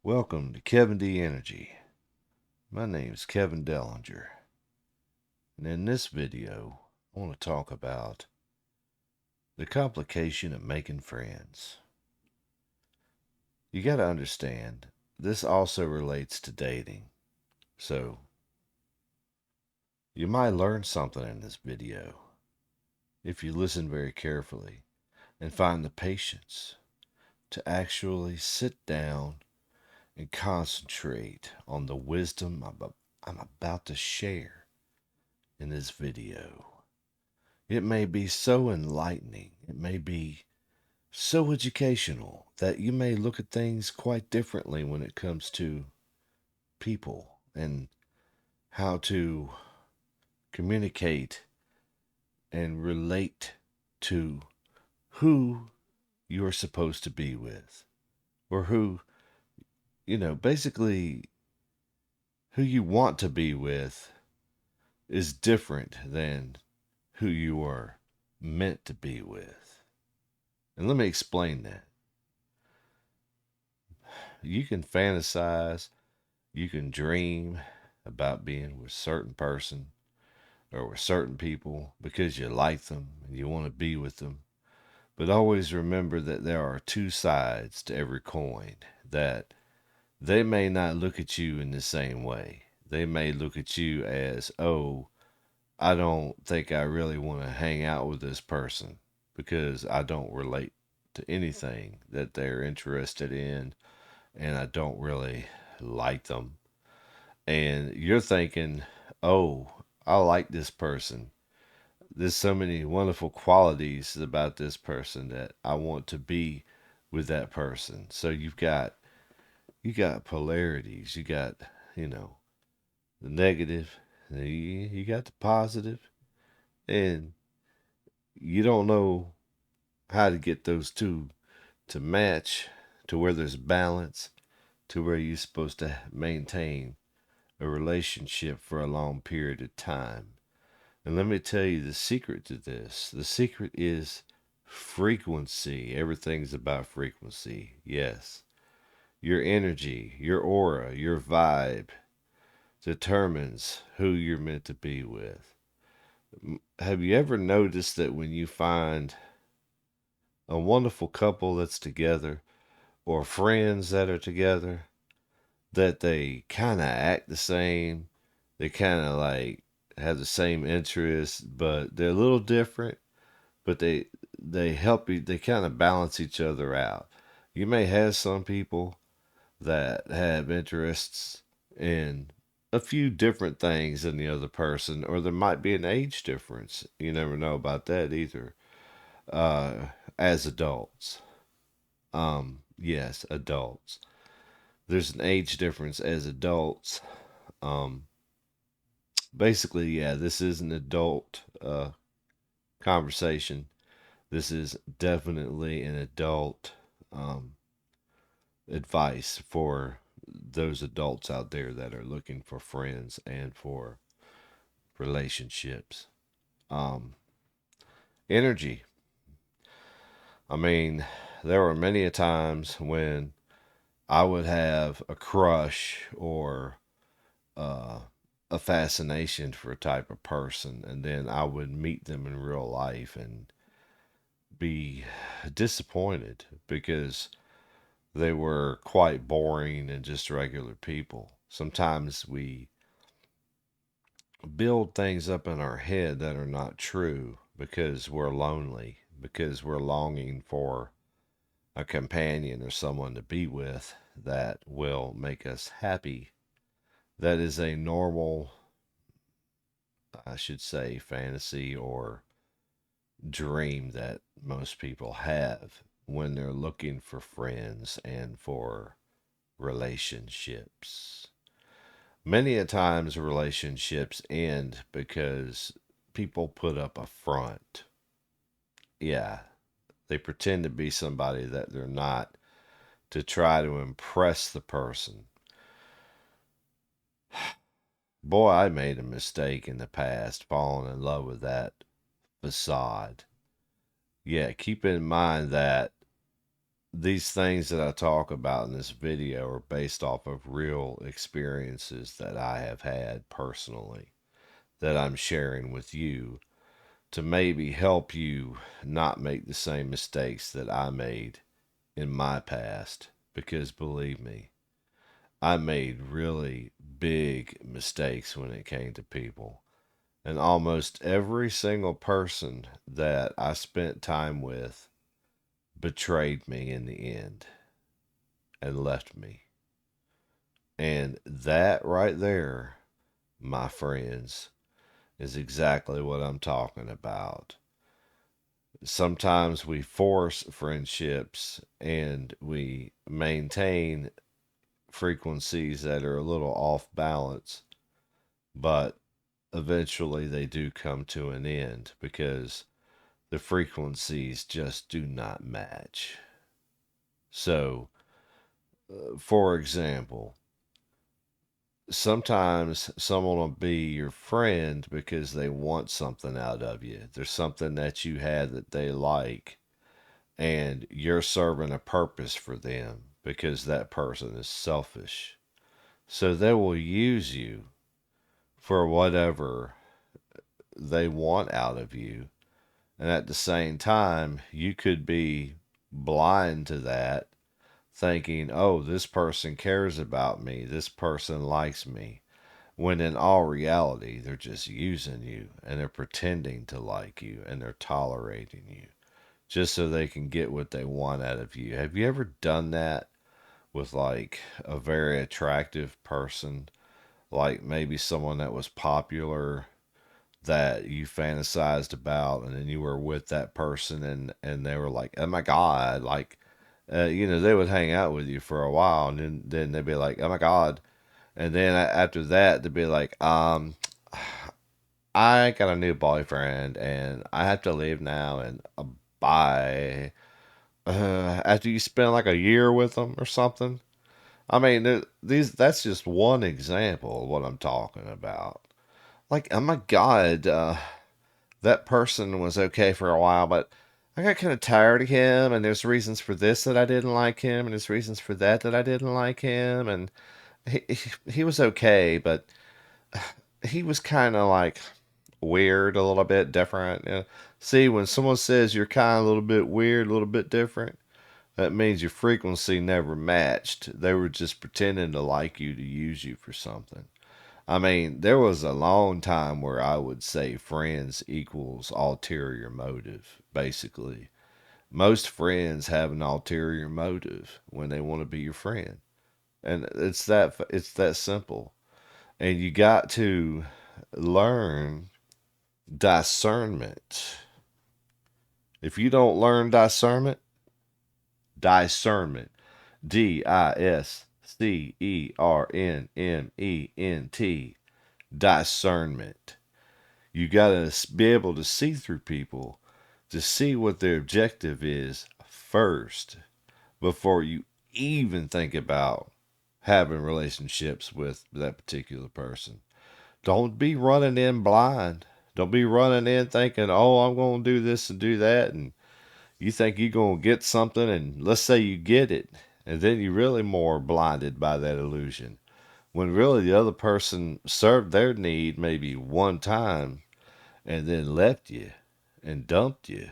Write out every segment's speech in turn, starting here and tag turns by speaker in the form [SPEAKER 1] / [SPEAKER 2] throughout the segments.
[SPEAKER 1] Welcome to Kevin D Energy. My name is Kevin Dellinger, and in this video, I want to talk about the complication of making friends. You got to understand, this also relates to dating. So, you might learn something in this video if you listen very carefully and find the patience to actually sit down and concentrate on the wisdom I'm about to share in this video. It may be so enlightening, it may be so educational that you may look at things quite differently when it comes to people and how to communicate and relate to who you're supposed to be with, or who, basically who you want to be with is different than who you are meant to be with. And let me explain that. You can fantasize, you can dream about being with a certain person or with certain people because you like them and you want to be with them. But always remember that there are two sides to every coin, that they may not look at you in the same way. They may look at you as, oh, I don't think I really want to hang out with this person because I don't relate to anything that they're interested in and I don't really like them. And you're thinking, oh, I like this person. There's so many wonderful qualities about this person that I want to be with that person. So you got polarities. You got, the negative, you got the positive, and you don't know how to get those two to match to where there's balance, to where you're supposed to maintain a relationship for a long period of time. And let me tell you the secret to this. The secret is frequency. Everything's about frequency. Yes. Your energy, your aura, your vibe determines who you're meant to be with. Have you ever noticed that when you find a wonderful couple that's together or friends that are together, that they kind of act the same? They kind of like have the same interests, but they're a little different, but they help you, they kind of balance each other out. You may have some people that have interests in a few different things than the other person, or there might be an age difference. You never know about that either. As adults, yes, adults. There's an age difference as adults. Um, Basically, yeah, this is an adult conversation. This is definitely an adult um, advice for those adults out there that are looking for friends and for relationships. Um, Energy. I mean, there were many a times when I would have a crush or uh, a fascination for a type of person, and then I would meet them in real life and be disappointed because they were quite boring and just regular people. Sometimes we build things up in our head that are not true because we're lonely, because we're longing for a companion or someone to be with that will make us happy. That is a normal, I should say, fantasy or dream that most people have when they're looking for friends and for relationships. Many a times relationships end because people put up a front. Yeah, they pretend to be somebody that they're not to try to impress the person. Boy, I made a mistake in the past falling in love with that facade. Yeah, keep in mind that these things that I talk about in this video are based off of real experiences that I have had personally that I'm sharing with you to maybe help you not make the same mistakes that I made in my past. Because believe me, I made really big mistakes when it came to people. And almost every single person that I spent time with betrayed me in the end and left me. And that right there, my friends, is exactly what I'm talking about. Sometimes we force friendships and we maintain frequencies that are a little off balance, but eventually they do come to an end because the frequencies just do not match. So, for example, sometimes someone will be your friend because they want something out of you. There's something that you had that they like, and you're serving a purpose for them because that person is selfish. So they will use you for whatever they want out of you. And at the same time, you could be blind to that, thinking, oh, this person cares about me, this person likes me. When in all reality, they're just using you and they're pretending to like you and they're tolerating you just so they can get what they want out of you. Have you ever done that with like a very attractive person? Like maybe someone that was popular that you fantasized about, and then you were with that person, and they were like, oh my God, like, they would hang out with you for a while, and then they'd be like, oh my God. And then after that, they'd be like, I got a new boyfriend and I have to leave now and bye. After you spend like a year with them or something. I mean, that's just one example of what I'm talking about. Like, oh my God, that person was okay for a while, but I got kind of tired of him, and there's reasons for this that I didn't like him, and there's reasons for that that I didn't like him, and he was okay, but he was kind of like weird, a little bit different. See, when someone says you're kind of a little bit weird, a little bit different, that means your frequency never matched. They were just pretending to like you to use you for something. I mean, there was a long time where I would say friends equals ulterior motive, basically. Most friends have an ulterior motive when they want to be your friend. And it's that simple. And you got to learn discernment. If you don't learn discernment, discernment, discernment. You got to be able to see through people to see what their objective is first before you even think about having relationships with that particular person. Don't be running in blind. Don't be running in thinking, oh, I'm going to do this and do that. And you think you're going to get something. And let's say you get it. And then you're really more blinded by that illusion. When really the other person served their need maybe one time and then left you and dumped you.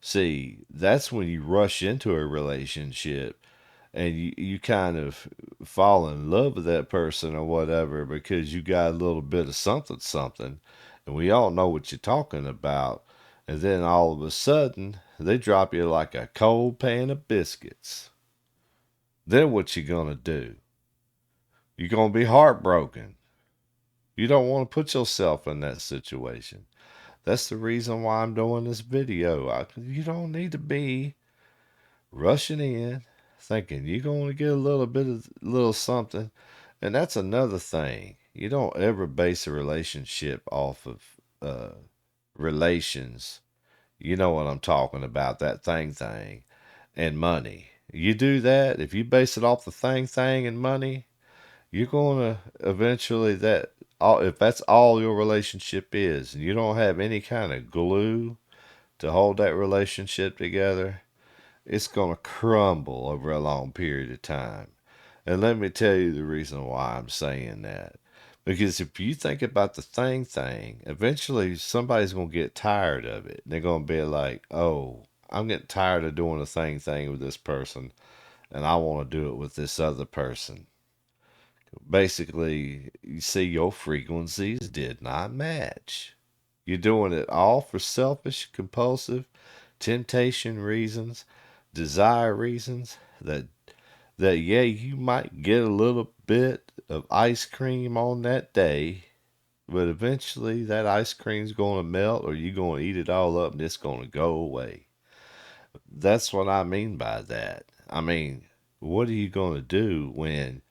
[SPEAKER 1] See, that's when you rush into a relationship and you kind of fall in love with that person or whatever because you got a little bit of something, something. And we all know what you're talking about. And then all of a sudden, they drop you like a cold pan of biscuits. Then what you gonna do? You're gonna be heartbroken. You don't want to put yourself in that situation. That's the reason why I'm doing this video. You don't need to be rushing in thinking you're going to get a little bit of little something. And that's another thing. You don't ever base a relationship off of relations. You know what I'm talking about, that thing and money. You do that, if you base it off the thing and money, you're going to eventually that all if that's all your relationship is and you don't have any kind of glue to hold that relationship together, it's going to crumble over a long period of time. And let me tell you the reason why I'm saying that. Because if you think about the thing, eventually somebody's going to get tired of it. They're going to be like, oh, I'm getting tired of doing the thing with this person, and I want to do it with this other person. Basically, you see, your frequencies did not match. You're doing it all for selfish, compulsive, temptation reasons, desire reasons that yeah, you might get a little bit of ice cream on that day, but eventually that ice cream's going to melt or you're going to eat it all up and it's going to go away. That's what I mean by that. I mean, what are you going to do when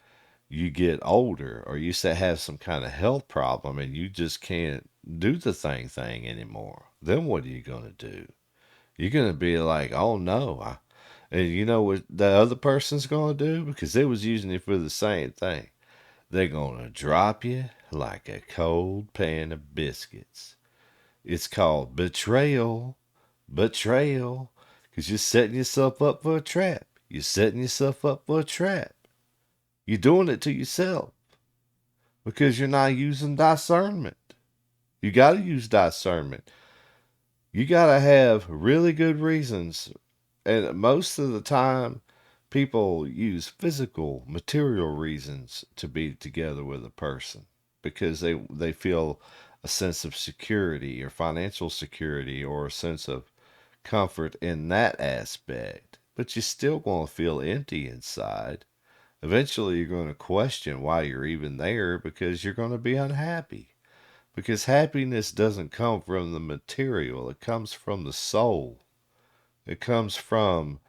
[SPEAKER 1] you get older or you say have some kind of health problem and you just can't do the thing anymore? Then what are you going to do? You're going to be like, oh no. And you know what the other person's going to do? Because they was using it for the same thing. They're going to drop you like a cold pan of biscuits. It's called betrayal. Betrayal. Because you're setting yourself up for a trap. You're setting yourself up for a trap. You're doing it to yourself because you're not using discernment. You got to use discernment. You got to have really good reasons. And most of the time, people use physical, material reasons to be together with a person because they feel a sense of security or financial security or a sense of comfort in that aspect. But you're still going to feel empty inside. Eventually, you're going to question why you're even there because you're going to be unhappy. Because happiness doesn't come from the material, it comes from the soul. It comes from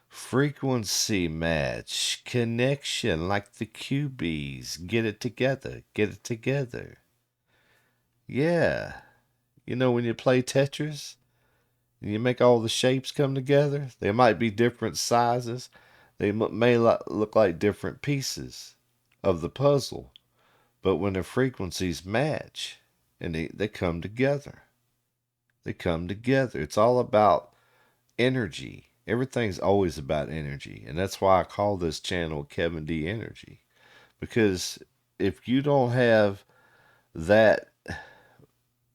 [SPEAKER 1] frequency match, connection, like the QBs. Get it together, get it together. Yeah. You know, when you play Tetris and you make all the shapes come together, they might be different sizes, they may look like different pieces of the puzzle, but when the frequencies match and they come together, they come together. It's all about energy. Everything's always about energy. And that's why I call this channel Kevin D Energy. Because if you don't have that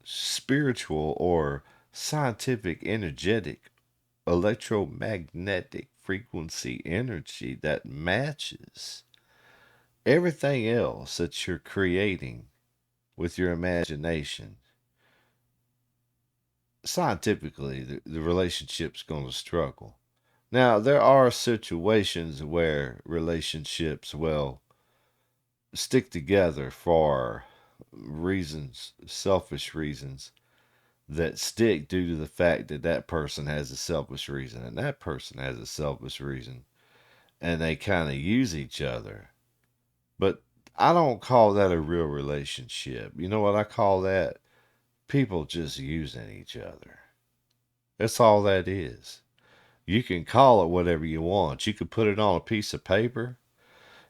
[SPEAKER 1] spiritual or scientific, energetic, electromagnetic frequency energy that matches everything else that you're creating with your imagination, scientifically, the relationship's going to struggle. Now, there are situations where relationships will stick together for reasons, selfish reasons, that stick due to the fact that that person has a selfish reason and that person has a selfish reason, and they kind of use each other. But I don't call that a real relationship. You know what I call that? People just using each other. That's all that is. You can call it whatever you want. You could put it on a piece of paper.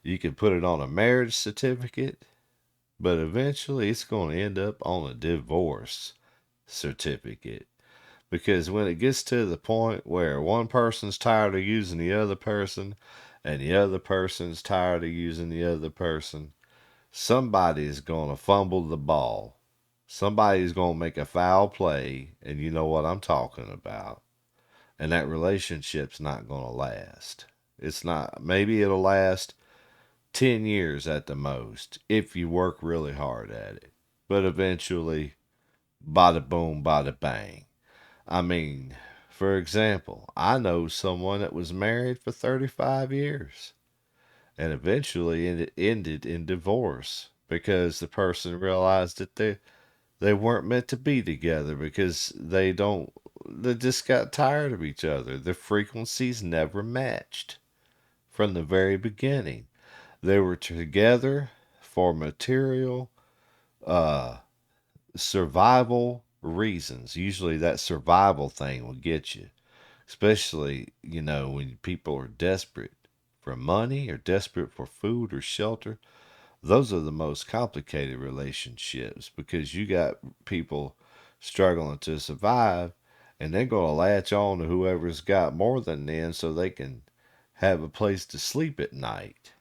[SPEAKER 1] You can put it on a marriage certificate. But eventually it's going to end up on a divorce certificate. Because when it gets to the point where one person's tired of using the other person and the other person's tired of using the other person, somebody's going to fumble the ball. Somebody's going to make a foul play, and you know what I'm talking about. And that relationship's not going to last. It's not, maybe it'll last 10 years at the most if you work really hard at it. But eventually, bada boom, bada bang. I mean, for example, I know someone that was married for 35 years and eventually it ended in divorce because the person realized that they weren't meant to be together because they just got tired of each other. The frequencies never matched from the very beginning. They were together for material, uh, survival reasons. Usually that survival thing will get you, especially, you know, when people are desperate for money or desperate for food or shelter. Those are the most complicated relationships because you got people struggling to survive and they're going to latch on to whoever's got more than them so they can have a place to sleep at night.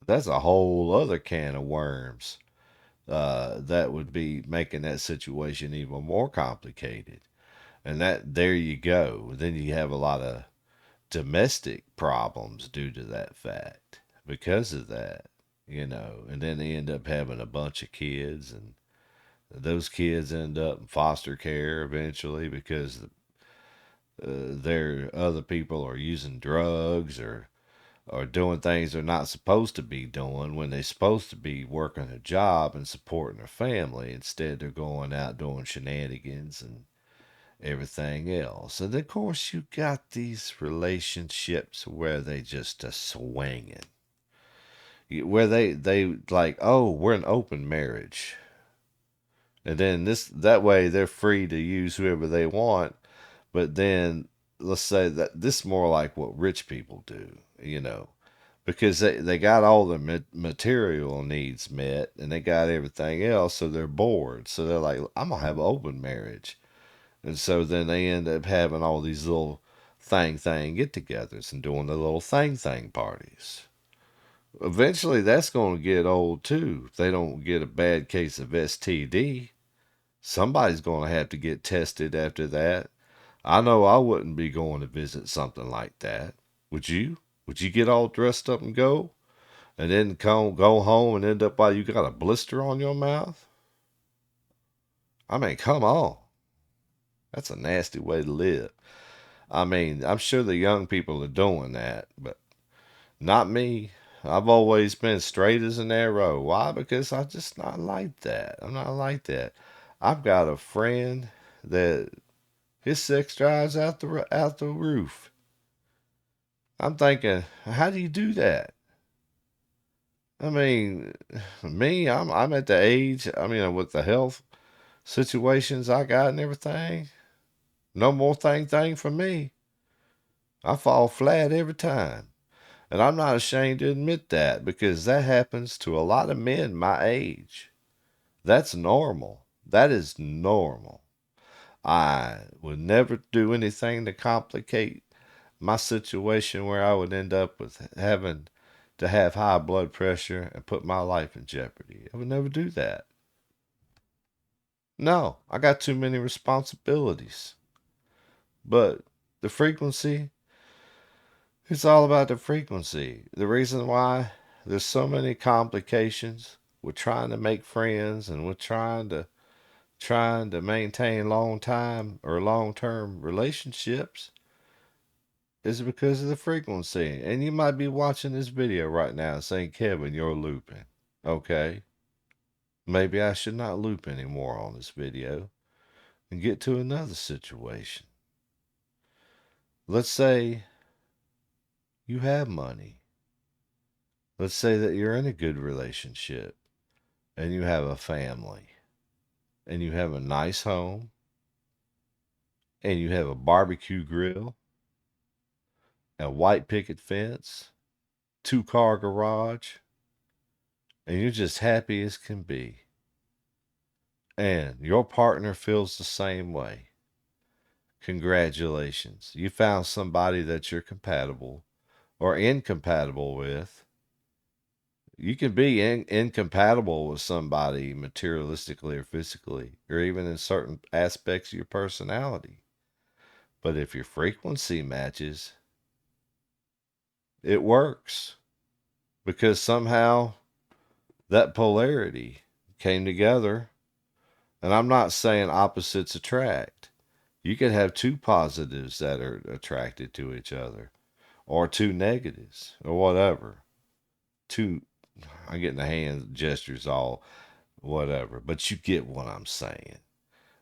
[SPEAKER 1] That's a whole other can of worms. That would be making that situation even more complicated. And that there you go. Then you have a lot of domestic problems due to that fact because of that, and then they end up having a bunch of kids, and those kids end up in foster care eventually because their other people are using drugs or doing things they're not supposed to be doing when they're supposed to be working a job and supporting their family. Instead, they're going out doing shenanigans and everything else. And of course, you got these relationships where they just are swinging, where they like, oh, we're an open marriage, and then that way they're free to use whoever they want. But then let's say that this is more like what rich people do, because they got all their material needs met and they got everything else, so they're bored. So they're like, I'm gonna have an open marriage. And so then they end up having all these little thing get togethers and doing the little thing parties. Eventually, that's going to get old too. If they don't get a bad case of STD, somebody's going to have to get tested after that. I know I wouldn't be going to visit something like that. Would you? Would you get all dressed up and go? And then go home and end up while you got a blister on your mouth? I mean, come on. That's a nasty way to live. I mean, I'm sure the young people are doing that, but not me. I've always been straight as an arrow. Why? Because I just not like that. I'm not like that. I've got a friend that his sex drives out the roof. I'm thinking, how do you do that? I mean, me, I'm at the age. I mean, with the health situations I got and everything, no more thing for me. I fall flat every time. And I'm not ashamed to admit that because that happens to a lot of men my age. That's normal. That is normal. I would never do anything to complicate my situation where I would end up with having to have high blood pressure and put my life in jeopardy. I would never do that. No, I got too many responsibilities. But the frequency, it's all about the frequency. The reason why there's so many complications with trying to make friends and with trying to maintain long term relationships is because of the frequency. And you might be watching this video right now saying, Kevin, you're looping. Okay. Maybe I should not loop anymore on this video and get to another situation. Let's say you have money. Let's say that you're in a good relationship and you have a family and you have a nice home and you have a barbecue grill, a white picket fence, 2-car garage, and you're just happy as can be. And your partner feels the same way. Congratulations. You found somebody that you're compatible or incompatible with. You can be incompatible with somebody materialistically or physically, or even in certain aspects of your personality. But if your frequency matches, it works because somehow that polarity came together. And I'm not saying opposites attract. You could have two positives that are attracted to each other, or two negatives, or whatever. Two, I'm getting the hand gestures all whatever, but you get what I'm saying.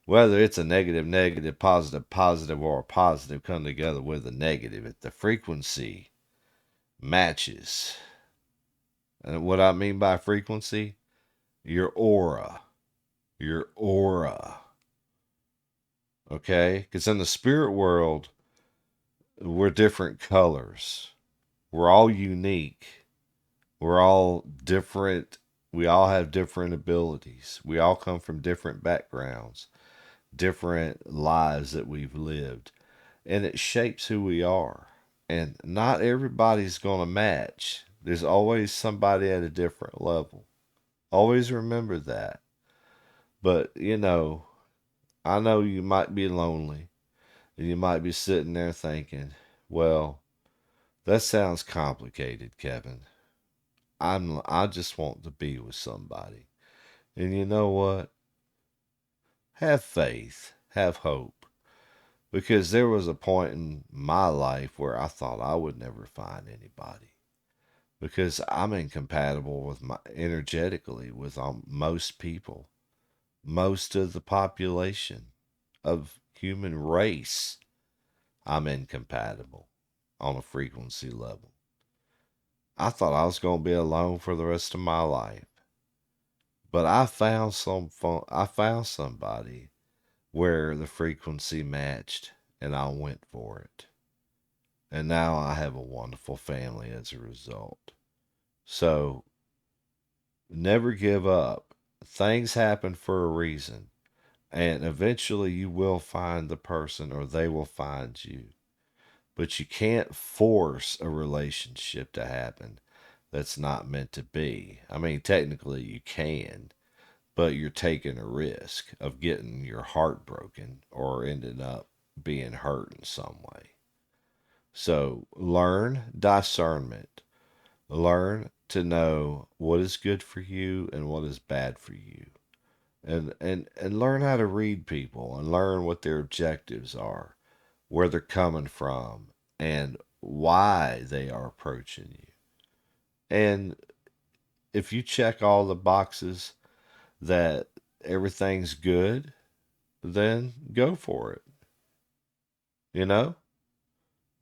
[SPEAKER 1] Whether it's a negative, positive, or a positive come together with a negative, if the frequency matches. And what I mean by frequency, your aura. Your aura. Okay? Because in the spirit world, we're different colors. We're all unique. We're all different. We all have different abilities. We all come from different backgrounds, different lives that we've lived, and it shapes who we are. And not everybody's going to match. There's always somebody at a different level. Always remember that. But, I know you might be lonely and you might be sitting there thinking, well, that sounds complicated, Kevin. I just want to be with somebody. And you know what? Have faith, have hope. Because there was a point in my life where I thought I would never find anybody. Because I'm incompatible with my energetically with most people, most of the population of human race. I'm incompatible on a frequency level. I thought I was going to be alone for the rest of my life. But I found somebody where the frequency matched and I went for it. And now I have a wonderful family as a result. So never give up. Things happen for a reason. And eventually you will find the person or they will find you. But you can't force a relationship to happen that's not meant to be. I mean, technically you can, but you're taking a risk of getting your heart broken or ending up being hurt in some way. So learn discernment. Learn to know what is good for you and what is bad for you. And learn how to read people and learn what their objectives are, where they're coming from, and why they are approaching you. And if you check all the boxes that everything's good, then go for it, you know?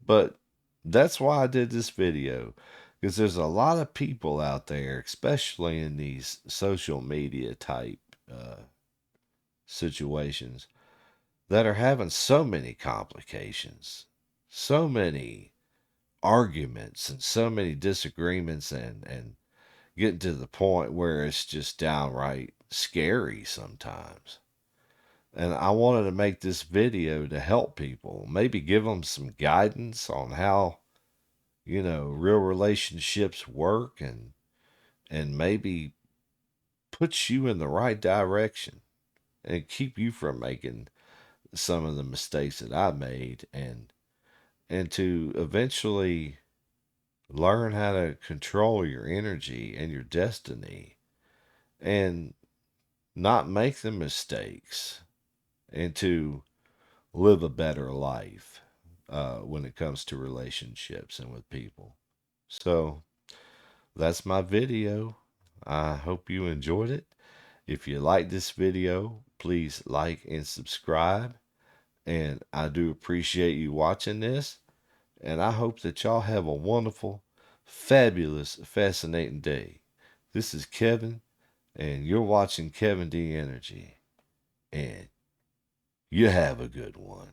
[SPEAKER 1] But that's why I did this video, because there's a lot of people out there, especially in these social media type situations, that are having so many complications, so many arguments, and so many disagreements, and getting to the point where it's just downright scary sometimes. And I wanted to make this video to help people, maybe give them some guidance on how, real relationships work, and maybe put you in the right direction and keep you from making some of the mistakes that I made, and to eventually learn how to control your energy and your destiny and not make the mistakes, and to live a better life when it comes to relationships and with people. So that's my video. I hope you enjoyed it. If you like this video, please like and subscribe. And I do appreciate you watching this. And I hope that y'all have a wonderful, fabulous, fascinating day. This is Kevin, and you're watching Kevin D Energy. And you have a good one.